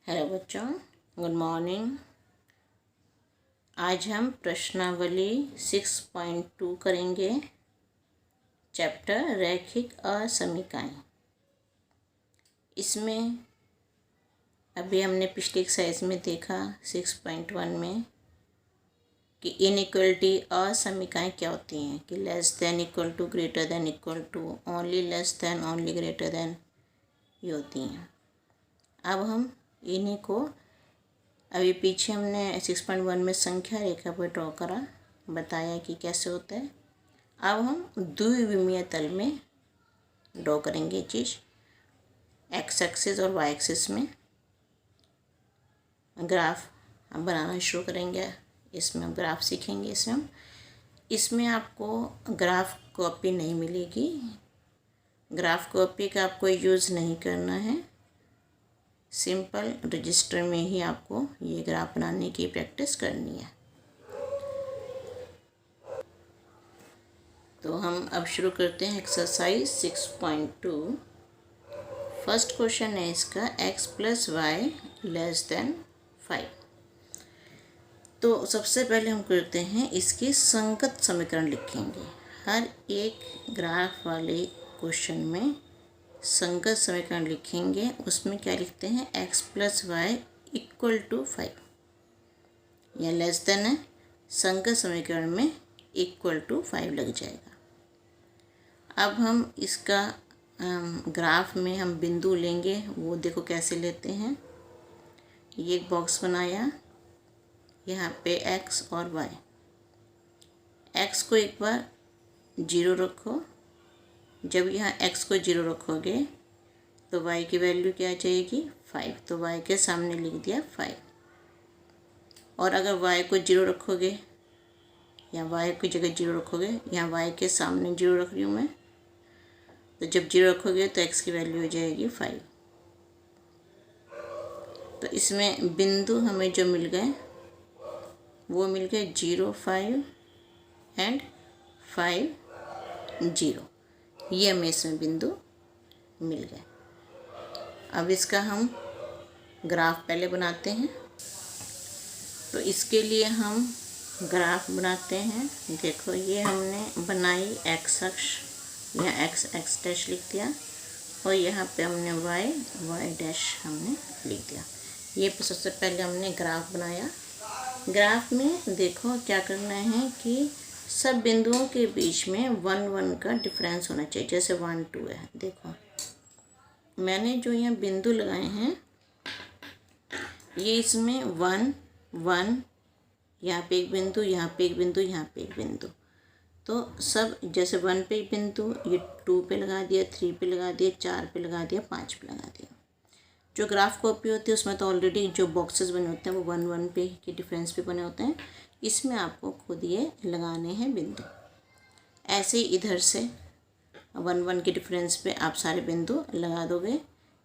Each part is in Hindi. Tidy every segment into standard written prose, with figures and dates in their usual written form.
हेलो बच्चों, गुड मॉर्निंग। आज हम प्रश्नावली 6.2 करेंगे। चैप्टर रैखिक असमीकाएं। इसमें अभी हमने पिछली एक्सरसाइज में देखा 6.1 में कि इनइक्वलिटी असमीकाएं क्या होती हैं, कि less than equal to, greater than equal to, only less than, only greater than, ये होती हैं। अब हम इन्हीं को अभी पीछे हमने 6.1 में संख्या रेखा पर ड्रॉ करा, बताया कि कैसे होता है। अब हम द्विविमीय तल में ड्रॉ करेंगे ये चीज़, एक्स एक्सिस और वाई एक्सिस में ग्राफ हम बनाना शुरू करेंगे। इसमें हम ग्राफ सीखेंगे। इसमें आपको ग्राफ कॉपी नहीं मिलेगी। ग्राफ कॉपी का आपको यूज़ नहीं करना है। सिंपल रजिस्टर में ही आपको ये ग्राफ बनाने की प्रैक्टिस करनी है। तो हम अब शुरू करते हैं एक्सरसाइज 6.2। फर्स्ट क्वेश्चन है इसका, x + y < 5। तो सबसे पहले हम करते हैं इसकी संगत समीकरण लिखेंगे। हर एक ग्राफ वाले क्वेश्चन में संगत समीकरण लिखेंगे। उसमें क्या लिखते हैं, x + y = 5 या लेस देन है। संगत समीकरण में =5 लग जाएगा। अब हम इसका ग्राफ में हम बिंदु लेंगे, वो देखो कैसे लेते हैं। ये एक बॉक्स बनाया, यहाँ पे x और y। x को एक बार 0 रखो। जब यहाँ x को 0 रखोगे तो y की वैल्यू क्या आ जाएगी, 5। तो y के सामने लिख दिया 5। और अगर y को 0 रखोगे या y की जगह 0 रखोगे, यहाँ y के सामने 0 रख रही हूँ मैं, तो जब 0 रखोगे तो x की वैल्यू हो जाएगी 5। तो इसमें बिंदु हमें जो मिल गए वो मिल गए 0, 5 एंड 5, 0। ये हमें इसमें बिंदु मिल गए। अब इसका हम ग्राफ पहले बनाते हैं। तो इसके लिए हम ग्राफ बनाते हैं। देखो ये हमने बनाई x अक्ष, यहाँ x डैश लिख दिया, और यहाँ पे हमने y डैश हमने लिख दिया। ये सबसे पहले हमने ग्राफ बनाया। ग्राफ में देखो क्या करना है कि सब बिंदुओं के बीच में 1, 1 का डिफरेंस होना चाहिए। जैसे 1, 2 है, देखो मैंने जो यहाँ बिंदु लगाए हैं ये इसमें 1, 1, यहाँ पे एक बिंदु, यहाँ पे एक बिंदु, यहाँ पे एक बिंदु। तो सब जैसे 1 पे एक बिंदु, ये 2 पे लगा दिया, 3 पे लगा दिया, 4 पे लगा दिया, 5 पे लगा दिया। जो ग्राफ कॉपी होती है उसमें तो ऑलरेडी जो बॉक्सेस बने होते हैं वो 1, 1 पे के डिफरेंस पे बने होते हैं। इसमें आपको खुद ये लगाने हैं बिंदु। ऐसे ही इधर से 1, 1 के डिफरेंस पे आप सारे बिंदु लगा दोगे,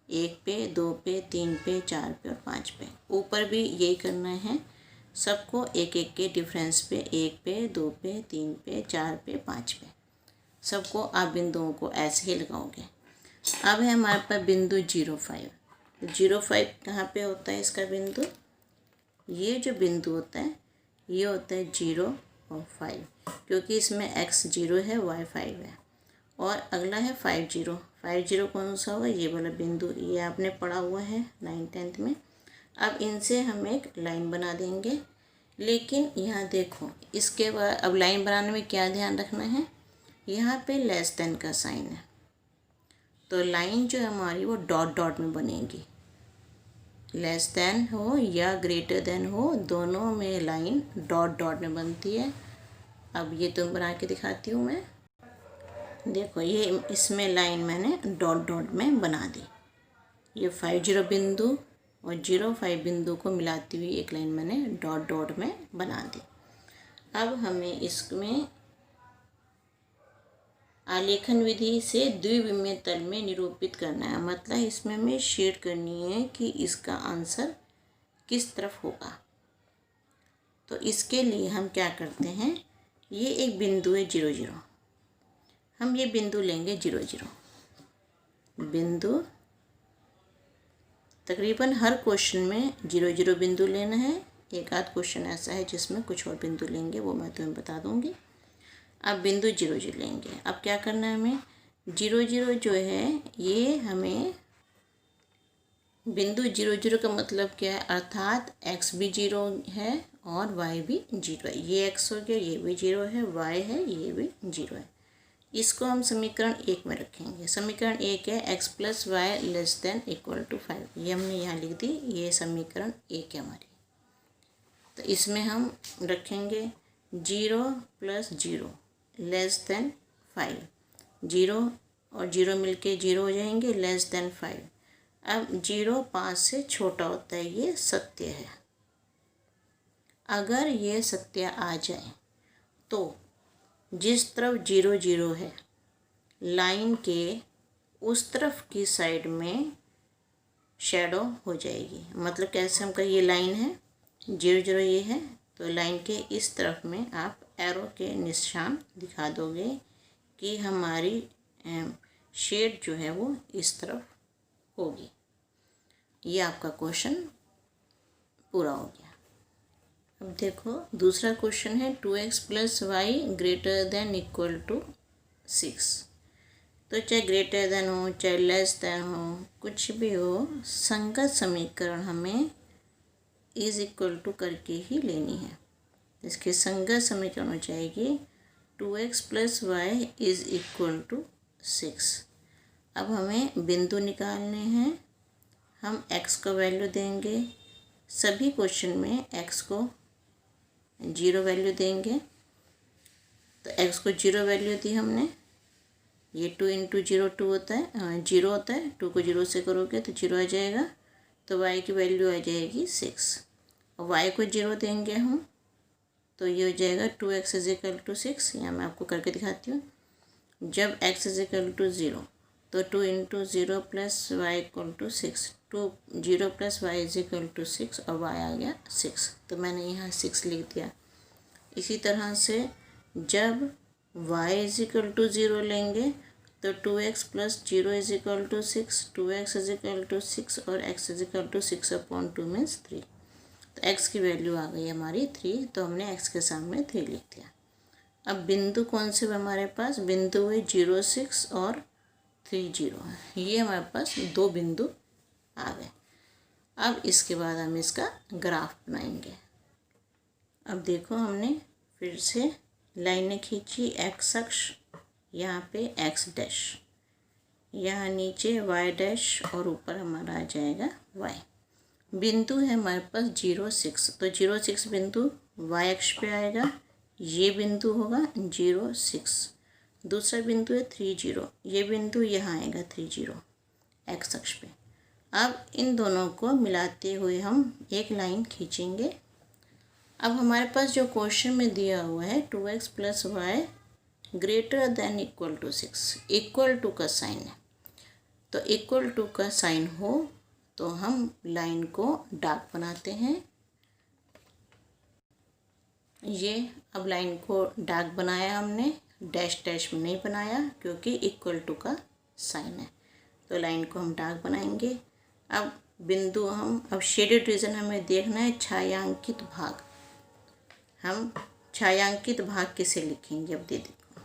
1 पे, 2 पे, 3 पे, 4 पे और 5 पे। ऊपर भी यही करना है, सबको 1, 1 के डिफरेंस पे, 1 पे, 2 पे, 3 पे, 4 पे, 5 पे, सबको आप बिंदुओं को ऐसे ही लगाओगे। अब है हमारे पास बिंदु 0, 5। 0, 5 कहाँ पे होता है इसका बिंदु? ये जो बिंदु होता है ये होता है 0 और 5, क्योंकि इसमें x 0 है, y 5 है। और अगला है 5, 0। 5, 0 कौन सा होगा? ये वाला बिंदु, ये आपने पढ़ा हुआ है 9th 10th में। अब इनसे हम एक लाइन बना देंगे। लेकिन यहाँ देखो, इसके बाद अब लाइन बनाने में क्या ध्यान रखना है, यहाँ पे लेस देन का साइन है, तो लाइन जो है हमारी वो डॉट डॉट में बनेगी। लेस देन हो या ग्रेटर देन हो, दोनों में लाइन डॉट डॉट में बनती है। अब ये तुम बना के दिखाती हूँ मैं। देखो ये इसमें लाइन मैंने डॉट डॉट में बना दी। ये 5, 0 बिंदु और 0, 5 बिंदु को मिलाती हुई एक लाइन मैंने डॉट डॉट में बना दी। अब हमें इसमें आलेखन विधि से द्विविमीय तल में निरूपित करना है। मतलब इसमें हमें शेड करनी है कि इसका आंसर किस तरफ होगा। तो इसके लिए हम क्या करते हैं, ये एक बिंदु है 0, 0। हम ये बिंदु लेंगे 0, 0। बिंदु तकरीबन हर क्वेश्चन में 0 0 बिंदु लेना है। एक आध क्वेश्चन ऐसा है जिसमें कुछ और बिंदु लेंगे, वो मैं तुम्हें बता दूंगी। अब बिंदु 0 0 लेंगे। अब क्या करना है हमें, 0 0 जो है ये हमें बिंदु 0 0 का मतलब क्या है, अर्थात x भी 0 है और y भी 0 है। ये x हो गया, ये भी 0 है, y है, ये भी 0 है। इसको हम समीकरण 1 में रखेंगे। समीकरण 1 है x + y ≤ 5। ये हमने यहाँ लिख दी, ये समीकरण 1 है हमारी। तो इसमें हम रखेंगे 0 + 0 < 5। 0 और 0 मिलके 0 हो जाएंगे, < 5। अब 0 5 से छोटा होता है, ये सत्य है। अगर ये सत्य आ जाए तो जिस तरफ 0 0 है, लाइन के उस तरफ की साइड में शैडो हो जाएगी। मतलब कैसे, हम कहें ये लाइन है, 0 0 ये है, तो लाइन के इस तरफ में आप एरो के निशान दिखा दोगे कि हमारी शेड जो है वो इस तरफ होगी। ये आपका क्वेश्चन पूरा हो गया। अब देखो दूसरा क्वेश्चन है 2x + y > 6। तो चाहे ग्रेटर देन हो, चाहे लेस देन हो, कुछ भी हो, संगत समीकरण हमें = करके ही लेनी है। इसके संगत समीकरण हो जाएगी 2x + y = 6। अब हमें बिंदु निकालने हैं। हम x को वैल्यू देंगे। सभी क्वेश्चन में x को 0 वैल्यू देंगे। तो x को 0 वैल्यू दी हमने। ये 2 × 0 2 होता है, 0 होता है। 2 को 0 से करोगे तो 0 आ जाएगा। तो y की वैल्यू आ जाएगी 6। और y को 0 देंगे हम, तो ये हो जाएगा 2x = 6। यहाँ मैं आपको करके दिखाती हूँ। जब x = 0 तो 2 × 0 + y = 6। 2 0 + y = 6 और y आ गया 6। तो मैंने यहाँ 6 लिख दिया। इसी तरह से जब y = 0 लेंगे तो 2x + 0 = 6, 2x = 6 और x = 6/2 मीन्स 3। तो x की वैल्यू आ गई हमारी 3। तो हमने x के सामने 3 लिख दिया। अब बिंदु कौन से हमारे पास, बिंदु है 0 6 और 3 0 है। ये हमारे पास 2 बिंदु आ गए। अब इसके बाद हम इसका ग्राफ बनाएंगे। अब देखो हमने फिर से लाइनें खींची। x अक्ष यहाँ पे x', यहाँ नीचे y' और ऊपर हमारा आ जाएगा y। बिंदु है हमारे पास 0 6। तो 0 6 बिंदु y अक्ष पे आएगा। ये बिंदु होगा 0 6। दूसरा बिंदु है 3 0। ये बिंदु यहाँ आएगा 3 0 x अक्ष पे। अब इन दोनों को मिलाते हुए हम एक लाइन खींचेंगे। अब हमारे पास जो क्वेश्चन में दिया हुआ है 2x + y > 6, इक्वल टू का साइन है। तो इक्वल टू का साइन हो तो हम लाइन को डार्क बनाते हैं। ये अब लाइन को डार्क बनाया हमने, डैश में नहीं बनाया क्योंकि इक्वल टू का साइन है। तो लाइन को हम डार्क बनाएंगे। अब बिंदु अब शेडेड रीजन हमें देखना है छायांकित भाग। हम छायांकित भाग किसे लिखेंगे, अब दे देखो।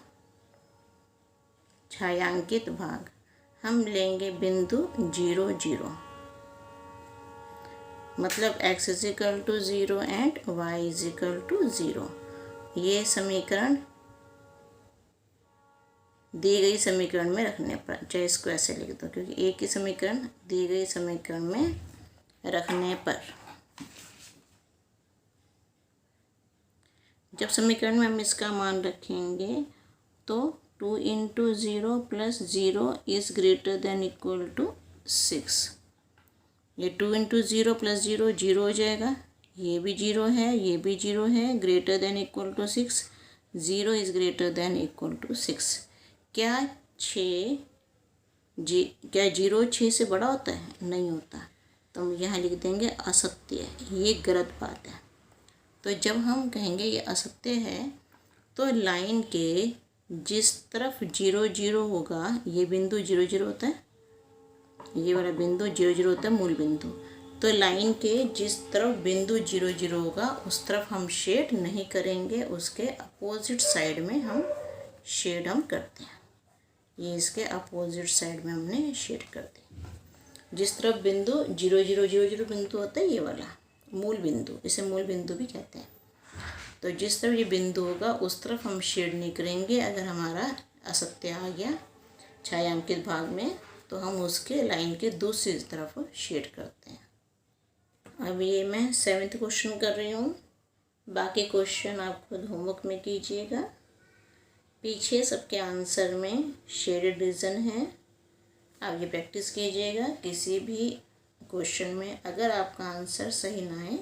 छायांकित भाग हम लेंगे बिंदु 0 0, मतलब x = 0 एंड y = 0। ये समीकरण दी गई समीकरण में रखने पर, चाहे इसको ऐसे लिख दो क्योंकि एक ही समीकरण दी गई समीकरण में रखने पर, जब समीकरण में हम इसका मान रखेंगे तो 2 × 0 + 0 > 6। ये 2 × 0 + 0 0 हो जाएगा। ये भी 0 है, ये भी 0 है, > 6। 0 > 6। क्या 0 6 से बड़ा होता है? नहीं होता। तो हम यहाँ लिख देंगे असत्य। ये गलत बात है। तो जब हम कहेंगे ये असत्य है तो लाइन के जिस तरफ 0 0 होगा, ये बिंदु 0 0 होता है, ये वाला बिंदु 0 0 होता है मूल बिंदु। तो लाइन के जिस तरफ बिंदु 0 0 होगा उस तरफ हम शेड नहीं करेंगे, उसके अपोजिट साइड में हम शेड करते हैं। ये इसके अपोजिट साइड में हमने शेड कर दी। जिस तरफ बिंदु 0 0 0 0 बिंदु होता है, ये वाला मूल बिंदु, इसे मूल बिंदु भी कहते हैं। तो जिस तरफ ये बिंदु होगा उस तरफ हम शेड नहीं करेंगे। अगर हमारा असत्य आ गया छायांकित भाग में तो हम उसके लाइन के दूसरी तरफ शेड करते हैं। अब ये मैं 7th क्वेश्चन कर रही हूँ। बाकी क्वेश्चन आप खुद होमवर्क में कीजिएगा। पीछे सबके आंसर में शेडेड रीजन है, आप ये प्रैक्टिस कीजिएगा। किसी भी क्वेश्चन में अगर आपका आंसर सही ना आए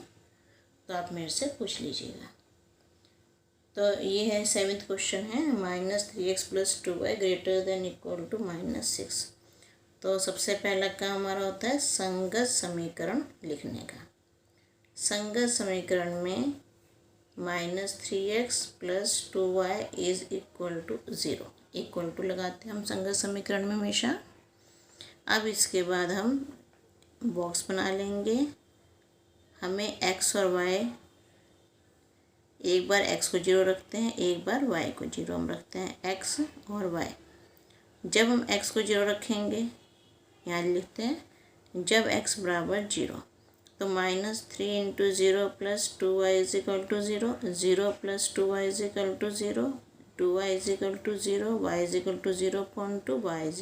तो आप मेरे से पूछ लीजिएगा। तो ये है 7th क्वेश्चन है, -3x + 2y > -6। तो सबसे पहला काम हमारा होता है संगत समीकरण लिखने का। संगत समीकरण में -3x + 2y = 0 इक्वल टू लगाते हैं हम संगत समीकरण में हमेशा। अब इसके बाद हम बॉक्स बना लेंगे। हमें x और y, एक बार x को 0 रखते हैं, एक बार y को 0 हम रखते हैं, x और y। जब हम x को 0 रखेंगे, यहाँ लिखते हैं जब x बराबर 0, तो -3 × 0 + 2y = 0, 0 + 2y = 0, 2y = 0, y = 0.2, y =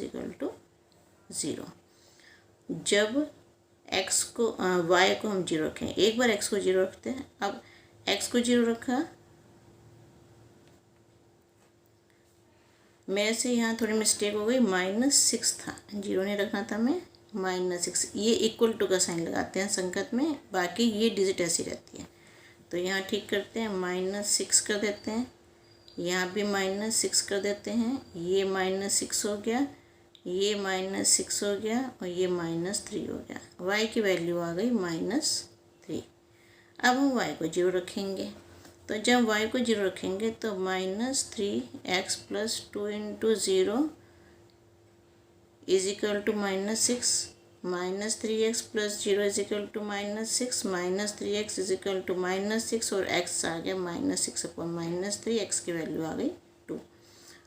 0। जब x को y को हम 0 रखें, एक बार x को 0 रखते हैं। अब x को 0 रखा, मेरे से यहाँ थोड़ी मिस्टेक हो गई, -6 था, 0 नहीं रखना था हमें, -6। ये इक्वल टू का साइन लगाते हैं संगत में, बाकी ये डिजिट ऐसी रहती है। तो यहाँ ठीक करते हैं, -6 कर देते हैं, यहाँ भी -6 कर देते हैं। ये -6 हो गया, ये -6 हो गया और ये -3 हो गया। y की वैल्यू आ गई -3। अब हम y को 0 रखेंगे। तो जब y को 0 रखेंगे तो -3x + 2 × 0 = -6, -3x + 0 = -6, -3x = -6 और x आ गया -6/-3, x की वैल्यू आ गई 2।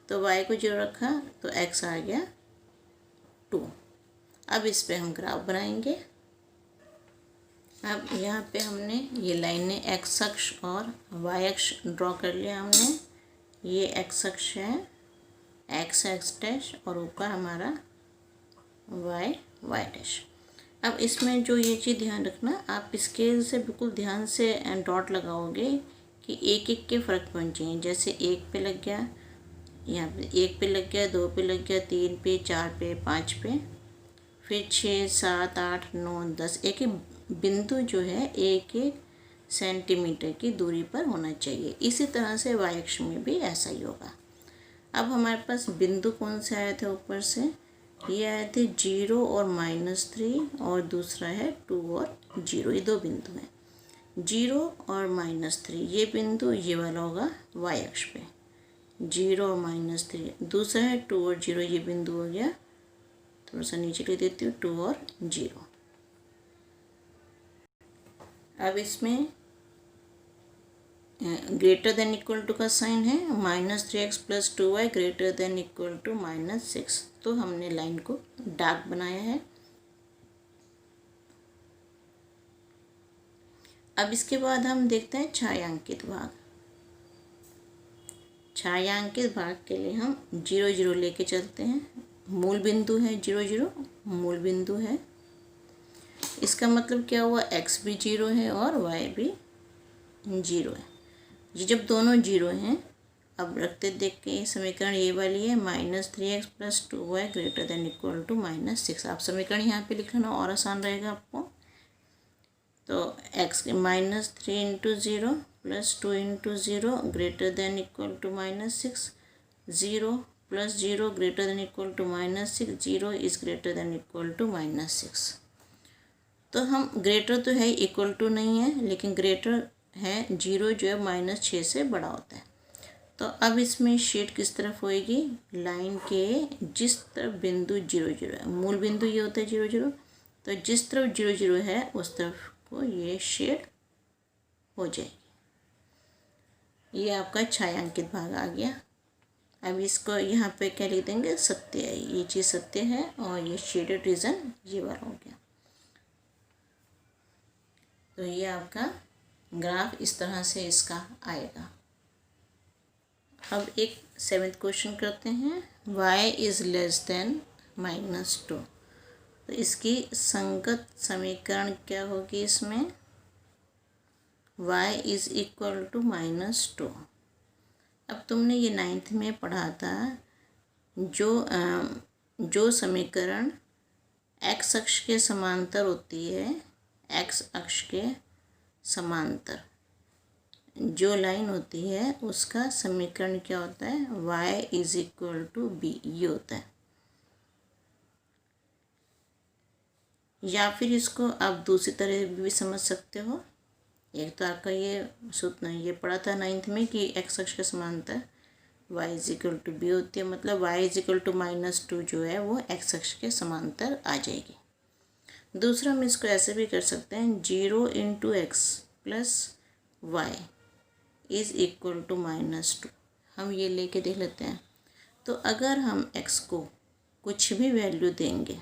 तो y को 0 रखा तो x आ गया 2। अब इस पे हम ग्राफ बनाएंगे। अब यहाँ पे हमने ये लाइनें x अक्ष और y अक्ष ड्रॉ कर लिया हमने। ये x अक्ष है, x डैश, और ऊपर हमारा y डैश। अब इसमें जो ये चीज़ ध्यान रखना, आप स्केल से बिल्कुल ध्यान से डॉट लगाओगे कि एक एक के फ़र्क पड़ने चाहिए। जैसे 1 पे लग गया, यहाँ पे 1 पे लग गया, 2 पे लग गया, 3 पे, 4 पे, 5 पे, फिर 6 7 8 9 10। एक एक बिंदु जो है 1 सेंटीमीटर की दूरी पर होना चाहिए। इसी तरह से y अक्ष में भी ऐसा ही होगा। अब हमारे पास बिंदु कौन से आए थे ऊपर से? ये आए थे 0 और -3, और दूसरा है 2 और 0। ये 2 बिंदु हैं, 0 और -3। ये बिंदु ये वाला होगा y अक्ष पे, 0 और -3। दूसरा है 2 और 0, ये बिंदु हो गया, थोड़ा सा नीचे लिख देती हूँ, 2 और 0। अब इसमें > का साइन है, -3x + 2y > -6। तो हमने लाइन को डार्क बनाया है। अब इसके बाद हम देखते हैं छायांकित भाग। छायांकित भाग के लिए हम 0 0 लेके चलते हैं। मूल बिंदु है 0 0, मूल बिंदु है। इसका मतलब क्या हुआ? x भी 0 है और y भी 0 है। ये जब दोनों 0 हैं, अब रखते देख के समीकरण ये वाली है, -3x + 2y > -6। आप समीकरण यहाँ पे लिख लेना और आसान रहेगा आपको। तो x -3 × 0 + 2 × 0 > -6, 0 + 0 > -6, 0 > -6। तो हम ग्रेटर तो है, इक्वल टू नहीं है, लेकिन ग्रेटर है 0 जो है -6 से बड़ा होता है। तो अब इसमें शेड किस तरफ होएगी, लाइन के जिस तरफ बिंदु 0 0 है, मूल बिंदु ये होता है 0 0, तो जिस तरफ 0 0 है उस तरफ को ये शेड हो जाएगी। ये आपका छायांकित भाग आ गया। अब इसको यहाँ पे क्या लिख देंगे, सत्य है, ये चीज़ सत्य है और ये शेडेड रीजन ये वाला हो गया। तो ये आपका ग्राफ इस तरह से इसका आएगा। अब एक 7th क्वेश्चन करते हैं। y इज़ लेस देन -2, तो इसकी संगत समीकरण क्या होगी, इसमें y इज़ इक्वल टू -2। अब तुमने ये 9th में पढ़ा था, जो समीकरण x अक्ष के समांतर होती है, x अक्ष के समांतर जो लाइन होती है उसका समीकरण क्या होता है, y is equal to B, ये होता है। या फिर इसको आप दूसरी तरह भी समझ सकते हो। एक तो आपका ये सूत्र ये पढ़ा था 9th में कि x अक्ष के समांतर y is equal to B होती है, मतलब y इज इक्वल टू -2 जो है वो x अक्ष के समांतर आ जाएगी। दूसरा हम इसको ऐसे भी कर सकते हैं, 0 × x plus y is equal to -2। हम ये लेके देख लेते हैं। तो अगर हम x को कुछ भी वैल्यू देंगे,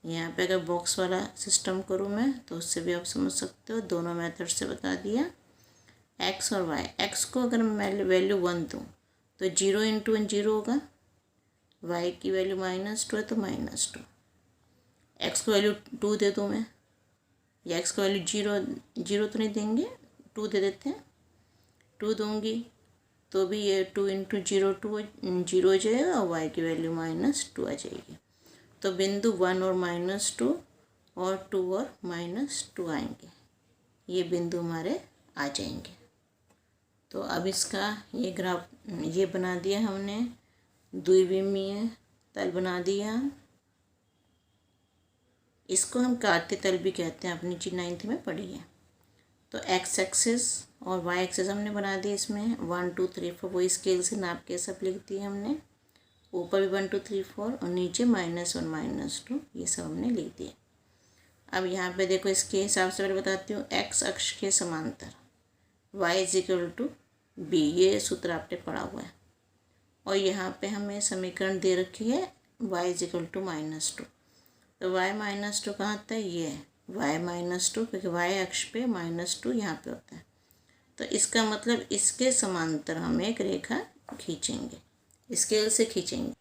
यहाँ पे अगर बॉक्स वाला सिस्टम करूँ मैं तो उससे भी आप समझ सकते हो, दोनों मेथड से बता दिया। x और y, x को अगर मैं वैल्यू 1 दूँ तो 0 × 1 0 होगा, y की वैल्यू -2 है तो -2। x को वैल्यू 2 दे दूँ मैं, या x को वैल्यू 0 तो नहीं देंगे, 2 दे देते हैं, 2 दूँगी तो भी ये 2 × 0 0 हो जाएगा और y की वैल्यू -2 आ जाएगी। तो बिंदु 1 और -2 और 2 और -2 आएंगे, ये बिंदु हमारे आ जाएंगे। तो अब इसका ये ग्राफ ये बना दिया हमने, द्विविमीय तल बना दिया। इसको हम कार्तीय तल भी कहते हैं, अपनी चीज 9th में पढ़ी है। तो x एक्सिस और y एक्सिस हमने बना दी, इसमें 1 2 3 4 वही स्केल से नाप के सब लिख दिए हमने, ऊपर भी 1 2 3 4 और नीचे -1 -2 ये सब हमने लिख दिए। अब यहाँ पे देखो, इसके हिसाब से पहले बताती हूँ, x अक्ष के समांतर y is equal to B, ये सूत्र आपने पढ़ा हुआ है। और यहाँ पे हमें समीकरण दे रखी है y इज इक्वल टू -2। तो y -2 कहाँ आता है, ये है y -2, क्योंकि y अक्ष पे -2 यहाँ पे होता है। तो इसका मतलब इसके समांतर हम एक रेखा खींचेंगे, स्केल से खींचेंगे।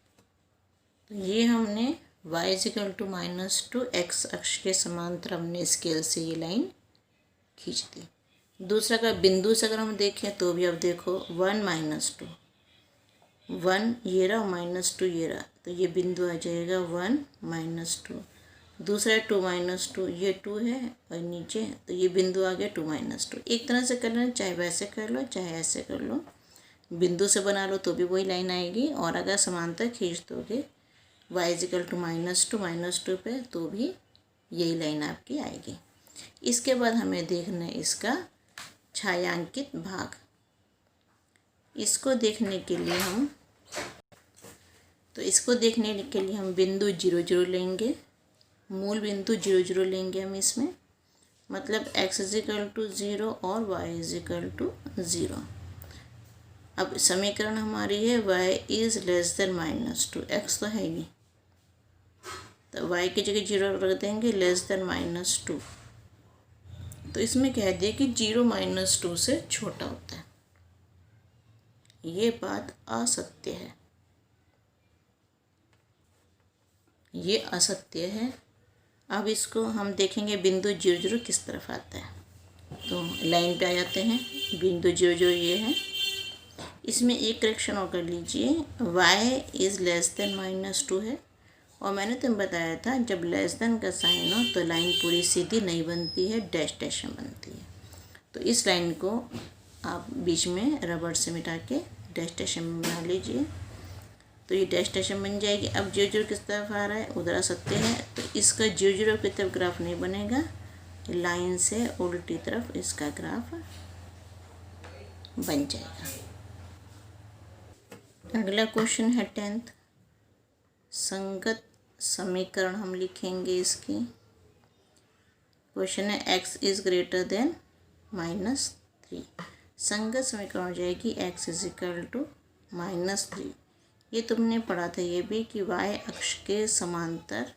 तो ये हमने y is equal to -2 x अक्ष के समांतर हमने स्केल से ये लाइन खींच दी। दूसरा का बिंदु से अगर हम देखें तो भी अब देखो 1 -2, 1 ये रहा, -2 ये रहा, तो ये बिंदु आ जाएगा 1 -2। दूसरा 2 -2, ये 2 है और नीचे, तो ये बिंदु आ गया 2 -2। एक तरह से कर लेना, चाहे वैसे कर लो चाहे ऐसे कर लो, बिंदु से बना लो तो भी वही लाइन आएगी। और अगर समांतर खींच दोगे y इज इक्वल टू -2 पे तो भी यही लाइन आपकी आएगी। इसके बाद हमें देखना है इसका छायांकित भाग। इसको देखने के लिए हम बिंदु 0 0 लेंगे, मूल बिंदु 0 0 लेंगे हम इसमें, मतलब x इज इक्वल टू 0 और y इज इक्वल टू 0। अब समीकरण हमारी है y is less than -2, x तो है ही, तो y की जगह 0 रख देंगे, लेस देन -2। तो इसमें कह दिया कि 0 -2 से छोटा होता है, ये बात असत्य है, ये असत्य है। अब इसको हम देखेंगे बिंदु 0 0 किस तरफ आता है। तो लाइन पे आ जाते हैं, बिंदु 0 0 ये है। इसमें एक करेक्शन और कर लीजिए, y इज़ लेस देन -2 है, और मैंने तुम्हें बताया था जब लेस देन का साइन हो तो लाइन पूरी सीधी नहीं बनती है, डैश डैश में बनती है। तो इस लाइन को आप बीच में रबड़ से मिटा के डैश डैश में बना लीजिए, तो ये डैश डैश में बन जाएगी। अब 0 0 किस तरफ आ रहा है, उधर आ सकते हैं, तो इसका 0 0 की तरफ ग्राफ नहीं बनेगा, लाइन से उल्टी तरफ इसका ग्राफ बन जाएगा। अगला क्वेश्चन है 10th। संगत समीकरण हम लिखेंगे इसकी। क्वेश्चन है x इज़ ग्रेटर देन -3। संगत समीकरण हो जाएगी x इज इक्वल टू -3। ये तुमने पढ़ा था ये भी कि y अक्ष के समांतर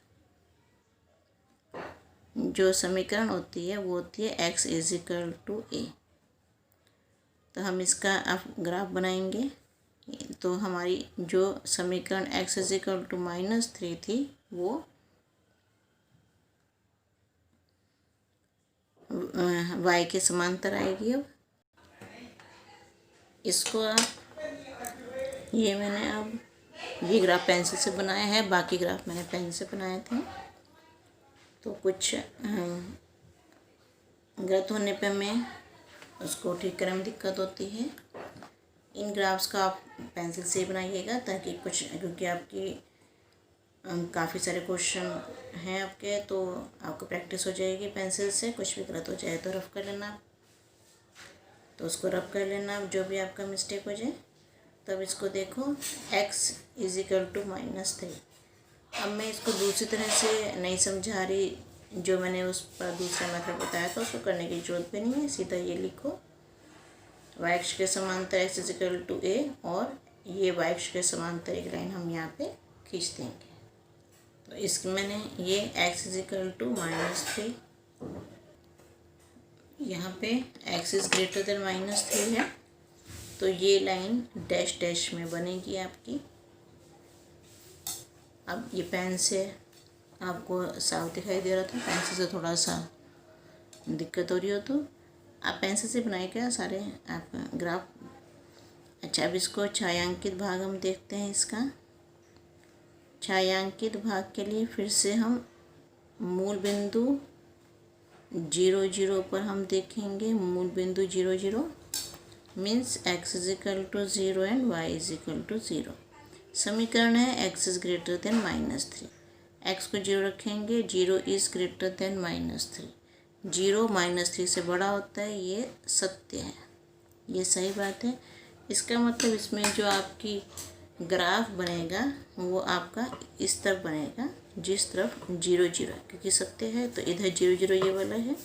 जो समीकरण होती है वो होती है x is equal to a। तो हम इसका अब ग्राफ बनाएंगे। तो हमारी जो समीकरण x इज इक्वल टू -3 थी वो y के समांतर आएगी। अब इसको आप ये मैंने अब ये ग्राफ पेंसिल से बनाया है, बाकी ग्राफ मैंने पेन से बनाए थे। तो कुछ गलत होने पे मैं उसको ठीक करने में दिक्कत होती है। इन ग्राफ्स का आप पेंसिल से बनाइएगा ताकि कुछ, क्योंकि आपकी काफ़ी सारे क्वेश्चन हैं आपके, तो आपको प्रैक्टिस हो जाएगी पेंसिल से। कुछ भी गलत हो जाए तो रफ़ कर लेना, तो उसको रफ़ कर लेना जो भी आपका मिस्टेक हो जाए। तब इसको देखो x इज इक्वल टू -3। अब मैं इसको दूसरी तरह से नहीं समझा रही, जो मैंने उस पर दूसरा मेथड बताया था उसको करने की ज़रूरत भी नहीं है। सीधा ये लिखो y अक्ष के समांतर x is equal to a, और ये y अक्ष के समांतर एक लाइन हम यहाँ पे खींच देंगे। तो इसकी मैंने ये x इज इक्वल टू -3, यहाँ पे x इज़ ग्रेटर देन -3 है, तो ये लाइन डैश डैश में बनेगी आपकी। अब ये पेन से आपको साफ दिखाई दे रहा था, पेंसिल से थोड़ा सा दिक्कत हो रही हो तो आप पेंसिल से बनाइएगा सारे आप ग्राफ। अच्छा, अब इसको छायांकित भाग हम देखते हैं इसका। छायांकित भाग के लिए फिर से हम मूल बिंदु 0 0 पर हम देखेंगे। मूल बिंदु 0 0 means x is equal to 0 and y is equal to 0। समीकरण है x is greater than -3। x को 0 रखेंगे, 0 इज़ ग्रेटर देन -3। 0 -3 से बड़ा होता है, ये सत्य है, ये सही बात है। इसका मतलब इसमें जो आपकी ग्राफ बनेगा वो आपका इस तरफ बनेगा जिस तरफ 0 0, क्योंकि सत्य है तो इधर 0 0 ये वाला है,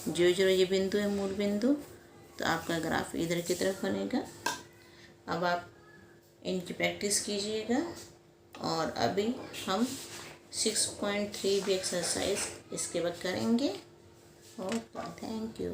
0 0 ये बिंदु है मूल बिंदु, तो आपका ग्राफ इधर की तरफ बनेगा। अब आप इनकी प्रैक्टिस कीजिएगा। और अभी हम 6.3 भी एक्सरसाइज इसके बाद करेंगे। और थैंक यू।